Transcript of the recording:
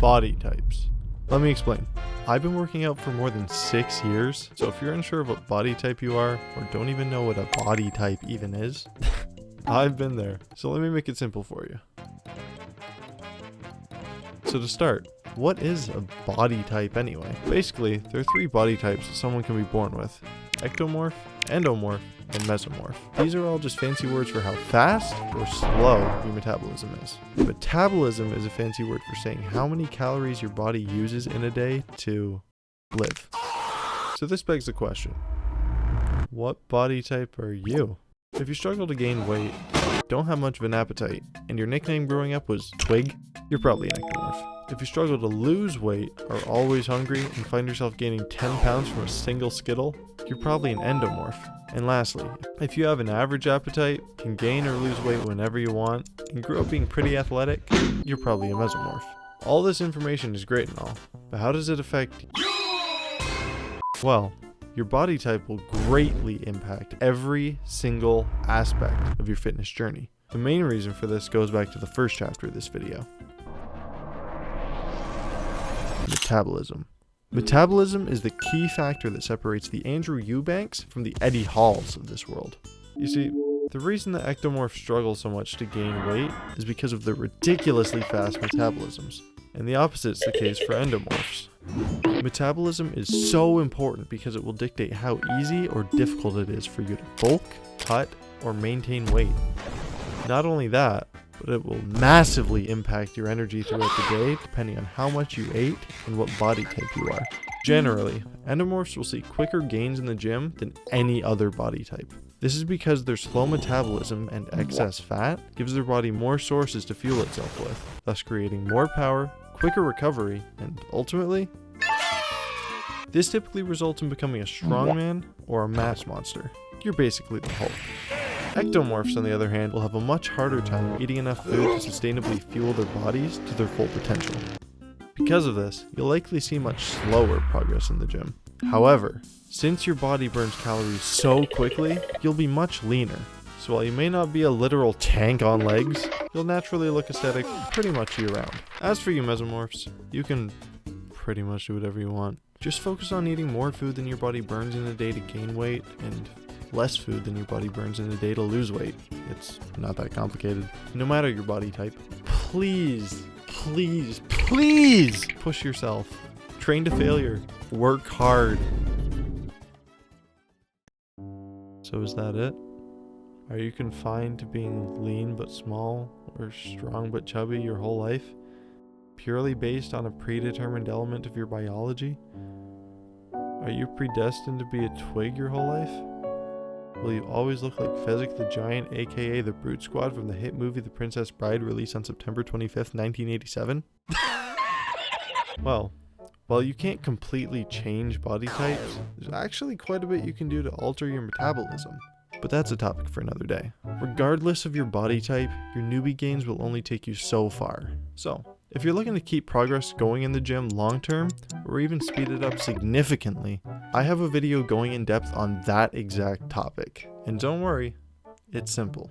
Body types. Let me explain. I've been working out for more than 6 years, so if you're unsure of what body type you are, or don't even know what a body type even is, I've been there. So let me make it simple for you. So to start, what is a body type anyway? Basically, there are 3 body types that someone can be born with: Ectomorph, Endomorph, and Mesomorph. These are all just fancy words for how fast or slow your metabolism is. Metabolism is a fancy word for saying how many calories your body uses in a day to live. So this begs the question, what body type are you? If you struggle to gain weight, don't have much of an appetite, and your nickname growing up was Twig, you're probably an Ectomorph. If you struggle to lose weight, are always hungry, and find yourself gaining 10 pounds from a single Skittle, you're probably an Endomorph. And lastly, if you have an average appetite, can gain or lose weight whenever you want, and grew up being pretty athletic, you're probably a Mesomorph. All this information is great and all, but how does it affect you? Well, your body type will greatly impact every single aspect of your fitness journey. The main reason for this goes back to the first chapter of this video. Metabolism. Metabolism is the key factor that separates the Andrew Eubanks from the Eddie Halls of this world. You see, the reason that ectomorphs struggle so much to gain weight is because of their ridiculously fast metabolisms, and the opposite is the case for endomorphs. Metabolism is so important because it will dictate how easy or difficult it is for you to bulk, cut, or maintain weight. Not only that, but it will massively impact your energy throughout the day depending on how much you ate and what body type you are. Generally, endomorphs will see quicker gains in the gym than any other body type. This is because their slow metabolism and excess fat gives their body more sources to fuel itself with, thus creating more power, quicker recovery, and ultimately, this typically results in becoming a strongman or a mass monster. You're basically the Hulk. Ectomorphs, on the other hand, will have a much harder time eating enough food to sustainably fuel their bodies to their full potential. Because of this, you'll likely see much slower progress in the gym. However, since your body burns calories so quickly, you'll be much leaner. So while you may not be a literal tank on legs, you'll naturally look aesthetic pretty much year-round. As for you Mesomorphs, you can pretty much do whatever you want. Just focus on eating more food than your body burns in a day to gain weight, and less food than your body burns in a day to lose weight. It's not that complicated. No matter your body type, please, please, please push yourself. Train to failure. Work hard. So is that it? Are you confined to being lean but small, or strong but chubby your whole life? Purely based on a predetermined element of your biology? Are you predestined to be a twig your whole life? Will you always look like Fezzik the Giant, aka the Brute Squad from the hit movie The Princess Bride, released on September 25th, 1987? Well, while you can't completely change body types, there's actually quite a bit you can do to alter your metabolism. But that's a topic for another day. Regardless of your body type, your newbie gains will only take you so far. So, if you're looking to keep progress going in the gym long term, or even speed it up significantly, I have a video going in depth on that exact topic. And don't worry, it's simple.